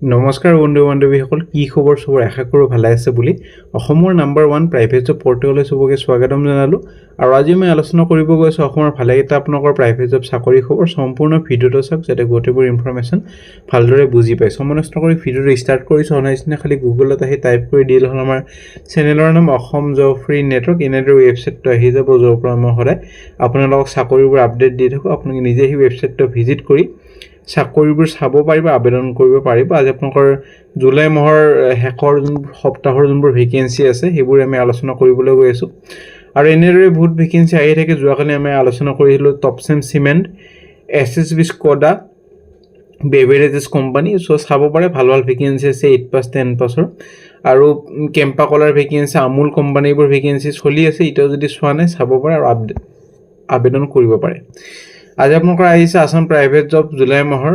নমস্কাৰ বন্ধু বান্ধৱীসকল, কি খবৰ? সবৰ আশা কৰোঁ ভালে আছে বুলি। অসমৰ নাম্বাৰ 1 প্ৰাইভেট জব পৰ্টেললৈ সবকে স্বাগতম জনালোঁ। আৰু আজি মই আলোচনা কৰিব গৈছোঁ অসমৰ ভালেকেইটা আপোনালোকৰ প্ৰাইভেট জব চাকৰি খবৰ। সম্পূৰ্ণ ভিডিঅ'টো চাওক যাতে গোটেইবোৰ ইনফৰমেশ্যন ভালদৰে বুজি পায়। সমনষ্ট কৰি ভিডিঅ'টো ষ্টাৰ্ট কৰিছোঁ। অনাইছিনা খালি গুগলত আহি টাইপ কৰি দিলে হ'ল আমাৰ চেনেলৰ নাম অসম জব ফ্ৰী নেটৱৰ্ক। এনেদৰে ৱেবছাইটটো আহি যাব, য'ৰ পৰা মই সদায় আপোনালোকক চাকৰিবোৰ আপডেট দি থাকোঁ। আপোনালোকে নিজে সেই ৱেবছাইটটো ভিজিট কৰি চাকৰিবোৰ চাব পাৰিব, আবেদন কৰিব পাৰিব। আজি আপোনালোকৰ জুলাই মাহৰ শেষৰ সপ্তাহৰ যোনবোৰ ভেকেঞ্চি আছে সেইবোৰ আমি আলোচনা কৰিবলৈ গৈ আছোঁ। আৰু এনেদৰে বহুত ভেকেঞ্চি আহি থাকে। যোৱাকালি আমি আলোচনা কৰিছিলোঁ Topcem cement, SSB Skoda, beverages company. চ' চাব পাৰে, ভাল ভাল ভেকেঞ্চি আছে 8 পাছ 10 পাছৰ। আৰু কেম্পা কলাৰ ভেকেঞ্চি, আমুল কোম্পানীবোৰ ভেকেঞ্চি চলি আছে। এতিয়াও যদি চোৱা নাই চাব পাৰে আৰু আবেদন কৰিব পাৰে। আজি আপোনালোকৰ আহিছে আসাম প্ৰাইভেট জব জুলাই মাহৰ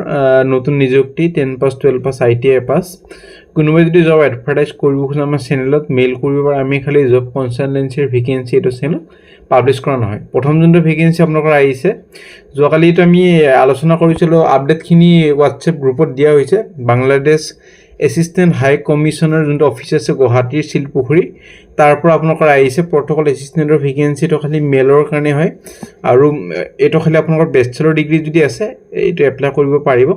নতুন নিযুক্তি 10 পাছ 12 পাছ ITI পাছ। কোনোবাই যদি জব এডভাৰটাইজ কৰিব খোজে আমাৰ চেনেলত মেইল কৰিব পাৰে। আমি খালি জব কনচালটেঞ্চিৰ ভেকেঞ্চি এইটো চেনেল পাব্লিছ কৰা নহয়। প্ৰথম যোনটো ভেকেঞ্চি আপোনালোকৰ আহিছে, যোৱাকালিতো আমি আলোচনা কৰিছিলোঁ, আপডেটখিনি হোৱাটছএপ গ্ৰুপত দিয়া হৈছে। বাংলাদেশ এছিষ্টেণ্ট হাই কমিশ্যনাৰ যোনটো অফিচ আছে গুৱাহাটীৰ শিলপুখুৰী, তাৰ পৰা আপোনালোকৰ আহিছে প্ৰট'কল এছিষ্টেণ্টৰ ভেকেঞ্চিটো খালি মেলৰ কাৰণে হয়। আৰু এইটো খালি আপোনালোকৰ বেচেলৰ ডিগ্ৰী যদি আছে এইটো এপ্লাই কৰিব পাৰিব।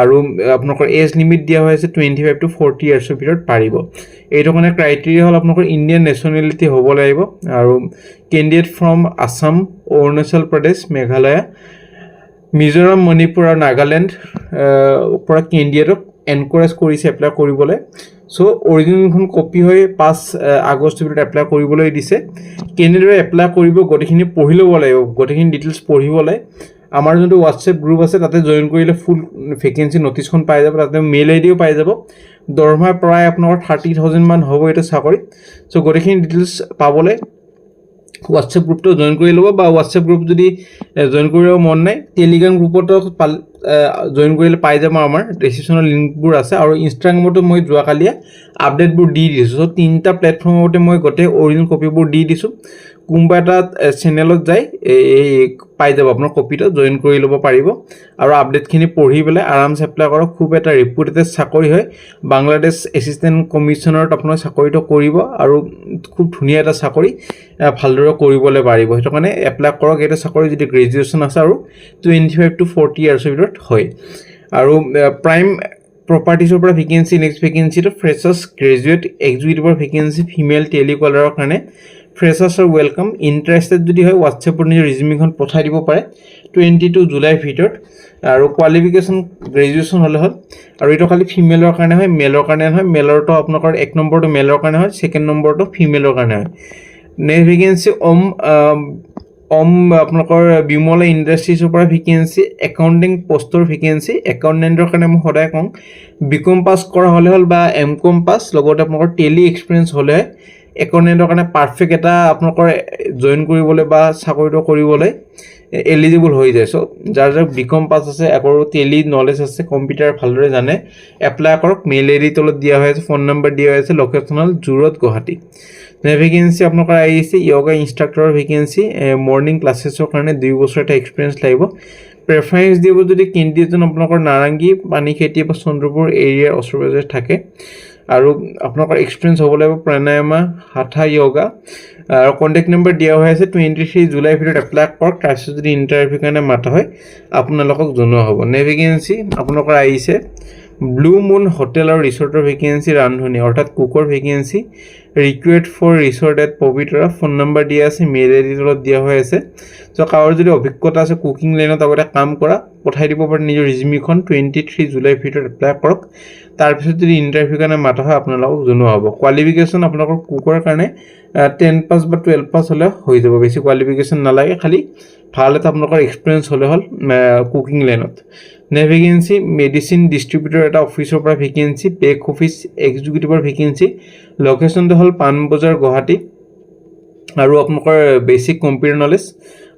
আৰু আপোনালোকৰ এজ লিমিট দিয়া হৈ আছে 25 to 40 ইয়াৰ্ছৰ ভিতৰত পাৰিব। এইটো কাৰণে ক্ৰাইটেৰিয়া হ'ল আপোনালোকৰ ইণ্ডিয়ান নেশ্যনেলিটি হ'ব লাগিব। আৰু কেণ্ডিডেট ফ্ৰম আছাম, অৰুণাচল প্ৰদেশ, মেঘালয়, মিজোৰাম, মণিপুৰ আৰু নাগালেণ্ড পৰা কেণ্ডিডেটক এনকাৰেজ কৰিছে এপ্লাই কৰিবলৈ। চ' অৰিজিনেলখন কপি হৈ 5 আগষ্টৰ ভিতৰত এপ্লাই কৰিবলৈ দিছে। কেনেদৰে এপ্লাই কৰিব গোটেইখিনি পঢ়ি ল'ব লাগিব, গোটেইখিনি ডিটেইলছ পঢ়িবলৈ আমাৰ যোনটো হোৱাটছএপ গ্ৰুপ আছে তাতে জইন কৰিলে ফুল ভেকেঞ্চি নটিচখন পাই যাব। তাতে মেইল আইডিও পাই যাব। দৰমহা প্ৰায় আপোনালোকৰ 30,000 মান হ'ব এইটো চাকৰিত। চ' গোটেইখিনি ডিটেইলছ পাবলৈ হোৱাটছএপ গ্ৰুপটো জইন কৰি ল'ব। বা হোৱাটছএপ গ্ৰুপ যদি জইন কৰিব মন নাই, টেলিগ্ৰাম গ্ৰুপতো জইন কৰিলে পাই যাব। আমাৰ ৰেজিষ্ট্ৰেশ্যনৰ লিংকবোৰ আছে। আৰু ইনষ্টাগ্ৰামতো মই যোৱাকালিয়ে আপডেটবোৰ দি দিছোঁ। চ' 3টা প্লেটফৰ্মতে মই গোটেই অৰিজিনেল কপিবোৰ দি দিছোঁ। কোনোবা এটা চেনেলত যাই এই পাই যাব, আপোনাৰ কপিটো জইন কৰি ল'ব পাৰিব। আৰু আপডেটখিনি পঢ়ি পেলাই আৰামছে এপ্লাই কৰক। খুব এটা ৰেপুটেড চাকৰি হয়। বাংলাদেশ এছিষ্টেণ্ট কমিশ্যনাৰত আপোনাৰ চাকৰিটো কৰিব আৰু খুব ধুনীয়া এটা চাকৰি ভালদৰে কৰিবলৈ পাৰিব। সেইটো কাৰণে এপ্লাই কৰক। এইটো চাকৰি যদি গ্ৰেজুৱেশ্যন আছে আৰু 25 to 40 ইয়াৰ্ছৰ ভিতৰত হয়। আৰু প্ৰাইম প্ৰপাৰ্টিছৰ পৰা ভেকেঞ্চি, নেক্সট ভেকেঞ্চিটো ফ্ৰেছাৰ্ছ, গ্ৰেজুৱেট, এক্সিকিউটিভৰ ভেকেঞ্চি, ফিমেল টেলিকলাৰৰ কাৰণে ফ্ৰেছাৰ্ছৰ ৱেলকাম। ইণ্টাৰেষ্টেড যদি হয় হোৱাটছএপত নিজৰ ৰিজিউমিখন পঠাই দিব পাৰে 22 জুলাইৰ ভিতৰত। আৰু কোৱালিফিকেশ্যন গ্ৰেজুৱেশ্যন হ'লে হ'ল। আৰু এইটো খালি ফিমেলৰ কাৰণে হয়, মেলৰ কাৰণে নহয়। মেলৰটো আপোনালোকৰ 1 নম্বৰটো মেলৰ কাৰণে হয়, 2nd নম্বৰটো ফিমেলৰ কাৰণে হয়। নেক্সট ভেকেঞ্চি আপোনালোকৰ বিমলা ইণ্ডাষ্ট্ৰিজৰ পৰা ভেকেঞ্চি, একাউণ্টিং পষ্টৰ ভেকেঞ্চি। একাউণ্টেণ্টৰ কাৰণে মই সদায় কওঁ BCom পাছ কৰা হ'লে হ'ল বা MCom পাছ, লগতে আপোনালোকৰ টেলি এক্সপিৰিয়েঞ্চ হ'লে একাউণ্টেণ্টৰ কাৰণে পাৰফেক্ট এটা আপোনালোকৰ জইন কৰিবলৈ বা চাকৰিটো কৰিবলৈ এলিজিবল হৈ যায়। চ' যাৰ BCom পাছ আছে, আকৌ টেলি নলেজ আছে, কম্পিউটাৰ ভালদৰে জানে, এপ্লাই কৰক। মেইল আইডি তলত দিয়া হৈ আছে, ফোন নম্বৰ দিয়া হৈ আছে, লোকেশ্যন হ'ল জুৰোড, গুৱাহাটী। ভেকেঞ্চি আপোনালোকৰ আহিছে য়োগা ইনষ্ট্ৰাক্টৰৰ ভেকেঞ্চি। মৰ্ণিং ক্লাছেছৰ কাৰণে 2 বছৰ এটা এক্সপিৰিয়েঞ্চ লাগিব। প্ৰেফাৰেঞ্চ দিব যদি কেণ্ডিডেটজন আপোনালোকৰ নাৰেংগী, পানীখেতি বা চন্দ্ৰপুৰ এৰিয়াৰ ওচৰে পাজৰে থাকে। আৰু আপোনালোকৰ এক্সপিৰিয়েঞ্চ হ'ব লাগিব প্ৰাণায়ামা, হাঠা য়োগা। আৰু কণ্টেক্ট নম্বৰ দিয়া হৈ আছে 23 জুলাইৰ ভিতৰত এপ্লাই কৰক। তাৰপিছত যদি ইণ্টাৰভিউ কাৰণে মাতা হয় আপোনালোকক জনোৱা হ'ব। ভেকেঞ্চি আপোনালোকৰ আহিছে ব্লু মুন হোটেল আৰু ৰিচৰ্টৰ ভেকেঞ্চি, ৰান্ধনি অৰ্থাৎ কুকৰ vacancy. Required for resort at Pobitora. Phone number দিয়া আছে, মেইল আইডি তলত দিয়া হৈ আছে। চ' কাৰোবাৰ যদি অভিজ্ঞতা আছে কুকিং লাইনত আগতে কাম কৰা, পঠাই দিব পাৰে নিজৰ ৰিজিউমিখন। 23 জুলাইৰ ভিতৰত এপ্লাই কৰক। তাৰপিছত যদি ইণ্টাৰভিউ কাৰণে মাতা হয় আপোনালোকক জনোৱা হ'ব। কোৱালিফিকেশ্যন আপোনালোকৰ কুকৰ কাৰণে 10 পাছ বা 12 পাছ হ'লে হৈ যাব। বেছি কোৱালিফিকেশ্যন নালাগে, খালি ভাল এটা আপোনালোকৰ এক্সপিৰিয়েঞ্চ হ'লে হ'ল কুকিং লাইনত। ভেকেঞ্চি মেডিচিন ডিষ্ট্ৰিবিউটৰ এটা অফিচৰ পৰা ভেকেঞ্চি, বেক অফিচ এক্সিকিউটিভৰ ভেকেঞ্চি। লোকেশ্যনটো হ'ল পাণবজাৰ, গুৱাহাটী। আৰু আপোনালোকৰ বেচিক কম্পিউটাৰ নলেজ।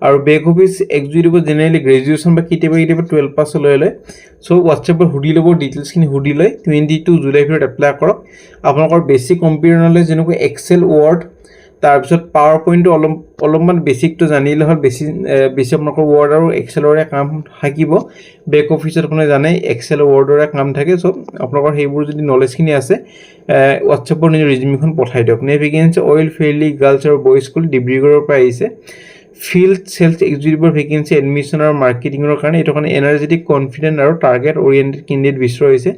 আৰু বেক অফিচ এক্সিকিউটিভত জেনেৰেলি গ্ৰেজুৱেশ্যন বা কেতিয়াবা 12 পাছ লৈ লয়। চ' হোৱাটছএপত সুধি ল'ব, ডিটেইলছখিনি সুধি লৈ 22 জুলাইৰ ভিতৰত এপ্লাই কৰক। আপোনালোকৰ বেচিক কম্পিউটাৰ নলেজ যেনেকৈ এক্সেল, ৱৰ্ড, তাৰপিছত পাৱাৰ পইণ্টটো অলপমান বেছিকটো জানিলে হ'ল বেছি আপোনালোকৰ ৱৰ্ড আৰু এক্সেলৰে কাম থাকিব বেক অফিচত আপুনি জানে এক্সেল ৱৰ্ডৰে কাম থাকে চ' আপোনালোকৰ সেইবোৰ যদি নলেজখিনি আছে হোৱাটছএপৰ নিজৰ ৰিজিউমিখন পঠাই দিয়ক নে ভেকেঞ্চি অইল ফেয়াৰলি গাৰ্লছ আৰু বইজ স্কুল ডিব্ৰুগড়ৰ পৰা আহিছে ফিল্ড চেলছ এক্সিকিউটিভৰ ভেকেঞ্চি এডমিশ্যন আৰু মাৰ্কেটিঙৰ কাৰণে এইটো কাৰণে এনাৰ্জেটিক কনফিডেণ্ট আৰু টাৰ্গেট অৰিয়েণ্টেড কেণ্ডিডেট বিচৰা হৈছে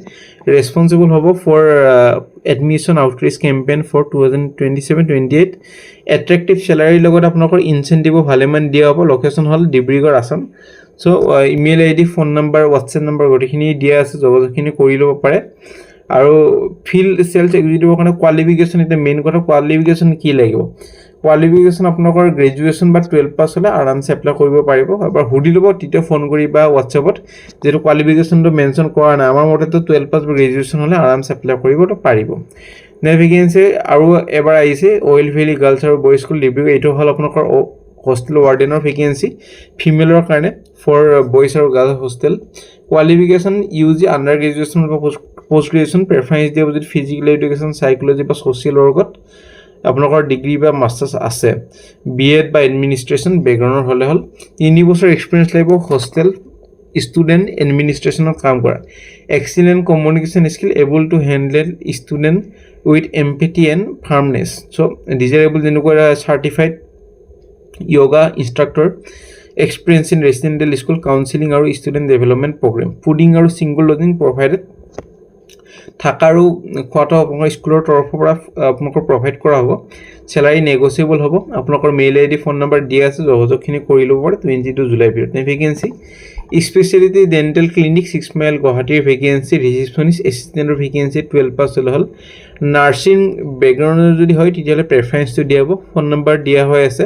ৰেছপনচিবল হ'ব for admission outreach campaign for 2027-28 attractive চেলাৰীৰ লগত আপোনালোকৰ ইনচেণ্টিভো ভালেমান দিয়া হ'ব লোকেশ্যন হ'ল Dibrugarh Assam so' email I D phone number WhatsApp number গোটেইখিনি দিয়া আছে যোগাযোগখিনি কৰি ল'ব পাৰে আৰু ফিল্ড চেলছ এক্সিকিউটিভৰ কাৰণে কোৱালিফিকেশ্যন এতিয়া মেইন কথা কোৱালিফিকেশ্যন কি লাগিব কোৱালিফিকেশ্যন আপোনালোকৰ গ্ৰেজুৱেশ্যন বা 12 পাছ হ'লে আৰামছে এপ্লাই কৰিব পাৰিব এবাৰ সুধি ল'ব তেতিয়া ফোন কৰি বা হোৱাটছএপত যিটো কোৱালিফিকেশ্যনটো মেনশ্যন কৰা নাই আমাৰ মতেতো 12 পাছ বা গ্ৰেজুৱেশ্যন হ'লে আৰামছে এপ্লাই কৰিবতো পাৰিব নে ভেকেঞ্চি আৰু এবাৰ আহিছে অইল ভেলি গাৰ্লছ আৰু বইজ স্কুল ডিব্ৰুগড় এইটো হ'ল আপোনালোকৰ হোষ্টেল ৱাৰ্ডেনৰ ভেকেঞ্চি ফিমেলৰ কাৰণে ফৰ বইজ আৰু girls hostel qualification UG under graduation বা পোষ্ট গ্ৰেজুৱেশ্যন প্ৰেফাৰেঞ্চ দিব যদি ফিজিকেল এডুকেশ্যন চাইক'লজি বা ছ'চিয়েল ৱৰ্কত আপোনালোকৰ ডিগ্ৰী বা মাষ্টাৰ্ছ আছে BEd বা এডমিনিষ্ট্ৰেশ্যন বেকগ্ৰাউণ্ডৰ হ'লে হ'ল 3 বছৰ এক্সপিৰিয়েঞ্চ লাগিব হোষ্টেল ষ্টুডেণ্ট এডমিনিষ্ট্ৰেশ্যনত কাম কৰা excellent communication skill able to handle student with empathy and firmness so' desirable যেনেকুৱা certified yoga instructor experience in residential school counselling আৰু ষ্টুডেণ্ট ডেভেলপমেণ্ট প্ৰগ্ৰেম ফুডিং আৰু ছিংগল লজিং প্ৰভাইডেড থাকা আৰু খোৱাটো আপোনালোকৰ স্কুলৰ তৰফৰ পৰা আপোনালোকৰ প্ৰভাইড কৰা হ'ব চেলাৰী নেগচিয়েবল হ'ব আপোনালোকৰ মেইল আই ডি ফোন নম্বৰ দিয়া আছে যোগাযোগখিনি কৰি ল'ব পাৰে 22 জুলাই ভিতৰত vacancy speciality dental clinic 6 mile গুৱাহাটীৰ ভেকেঞ্চি ৰিচিপশ্যনিষ্ট এছিষ্টেণ্টৰ ভেকেঞ্চি 12 পাছ হ'লে হ'ল নাৰ্ছিং বেকগ্ৰাউণ্ডৰ যদি হয় তেতিয়াহ'লে প্ৰেফাৰেঞ্চটো দিয়া হ'ব ফোন নম্বৰ দিয়া হৈ আছে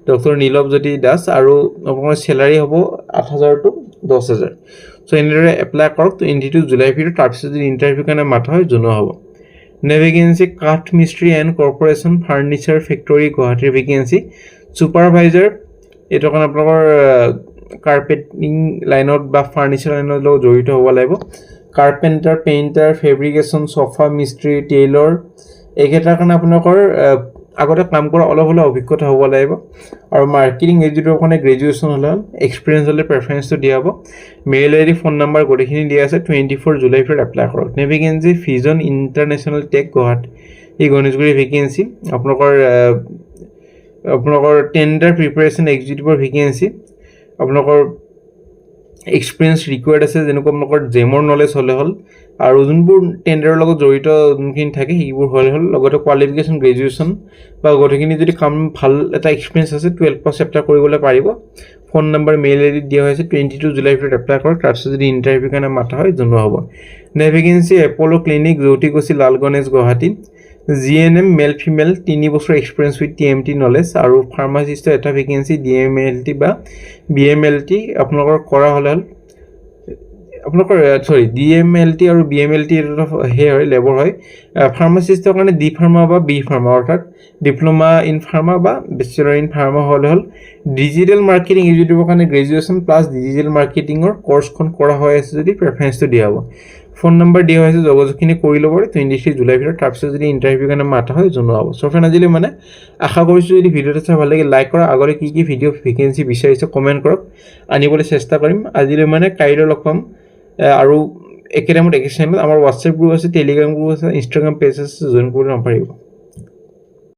ডক্টৰ নীলৱজ্যোতি দাস আৰু আপোনাৰ চেলাৰী হ'ব 8,000 to 10,000 চ' এনেদৰে এপ্লাই কৰক 22 জুলাই ভিতৰত তাৰপিছত যদি ইণ্টাৰভিউ কাৰণে মাতা হয় জনোৱা হ'ব নে ভেকেঞ্চি কাঠ মিস্ত্ৰী এণ্ড কৰ্পৰেশ্যন ফাৰ্নিচাৰ ফেক্টৰী গুৱাহাটীৰ ভেকেঞ্চি ছুপাৰভাইজাৰ এইটো কাৰণে আপোনালোকৰ কাৰ্পেটিং লাইনত বা ফাৰ্নিচাৰ লাইনৰ লগত জড়িত হ'ব লাগিব কাৰ্পেণ্টাৰ পেইণ্টাৰ ফেব্ৰিকেশ্যন চফা মিস্ত্ৰী টেইলৰ এইকেইটাৰ কাৰণে আপোনালোকৰ আগতে কাম কৰা অলপ হ'লে অভিজ্ঞতা হ'ব লাগিব আৰু মাৰ্কেটিং এক্সিকিউটিভৰ কাৰণে গ্ৰেজুৱেশ্যন হ'লে এক্সপিৰিয়েঞ্চ হ'লে প্ৰেফাৰেঞ্চটো দিয়া হ'ব মেইল আই ডি ফোন নম্বৰ গোটেইখিনি দিয়া আছে 24 জুলাই ভিতৰত এপ্লাই কৰক নে ভেকেঞ্চি ফিজন ইণ্টাৰনেশ্যনেল টেক গুৱাহাটী এই গণেশগুৰি ভেকেঞ্চি আপোনালোকৰ টেণ্ডাৰ প্ৰিপেৰেশ্যন এক্সিকিউটিভৰ ভেকেঞ্চি আপোনালোকৰ এক্সপিৰিয়েঞ্চ ৰিকুৱাৰ্ড আছে যেনেকুৱা আপোনালোকৰ জেমৰ নলেজ হ'লে হ'ল আৰু যোনবোৰ টেণ্ডাৰৰ লগত জড়িত যোনখিনি থাকে সেইবোৰ হ'লে হ'ল লগতে কোৱালিফিকেশ্যন গ্ৰেজুৱেশ্যন বা গোটেইখিনি যদি কাম ভাল এটা এক্সপিৰিয়েঞ্চ আছে 12 পাছ এপ্লাই কৰিবলৈ পাৰিব ফোন নম্বৰ মেইল আই ডি দিয়া হৈছে 22 জুলাই ভিতৰত এপ্লাই কৰক তাৰপিছত যদি ইণ্টাৰভিউ কাৰণে মাতা হয় জনোৱা হ'ব নে vacancy Apollo' clinic Jyotikuchi Lal Ganesh Guwahati GNM male female 3 বছৰ এক্সপিৰিয়েঞ্চ উইথ TMT নলেজ আৰু ফাৰ্মাচিষ্টৰ এটা ভেকেঞ্চি DMLT বা BMLT আপোনালোকৰ কৰা হ'লে হ'ল আপোনালোকৰ DMLT আৰু BMLT এটা সেই হয় লেবৰ হয় ফাৰ্মাচিষ্টৰ কাৰণে D ফাৰ্মা বা B ফাৰ্মা অৰ্থাৎ ডিপ্ল'মা ইন ফাৰ্মা বা বেচেলৰ ইন ফাৰ্মা হ'লে হ'ল ডিজিটেল মাৰ্কেটিং এক্সিকিউটিভৰ কাৰণে গ্ৰেজুৱেশ্যন প্লাছ ডিজিটেল মাৰ্কেটিঙৰ কৰ্চখন কৰা হৈ আছে যদি প্ৰেফাৰেঞ্চটো দিয়া হ'ব ফোন নম্বৰ দিয়া হৈছে যোগাযোগখিনি কৰি ল'ব 23 জুলাই ভিতৰত তাৰপিছত যদি ইণ্টাৰভিউ কাৰণে মাতা হয় জনোৱা হ'ব চ' ফ্ৰেণ্ড আজিলৈ মানে আশা কৰিছোঁ যদি ভিডিঅ'টো চাই ভাল লাগে লাইক কৰা আগলৈ কি ভিডিঅ' ভেকেঞ্চি বিচাৰিছে কমেণ্ট কৰক আনিবলৈ চেষ্টা কৰিম আজিলৈ মানে কাইলৈ লগ পাম আৰু একেডেমত একে চেনেলত আমাৰ হোৱাটছএপ গ্ৰুপ আছে টেলিগ্ৰাম গ্ৰুপ আছে ইনষ্টাগ্ৰাম পেজ আছে জইন কৰিব নাপাৰিব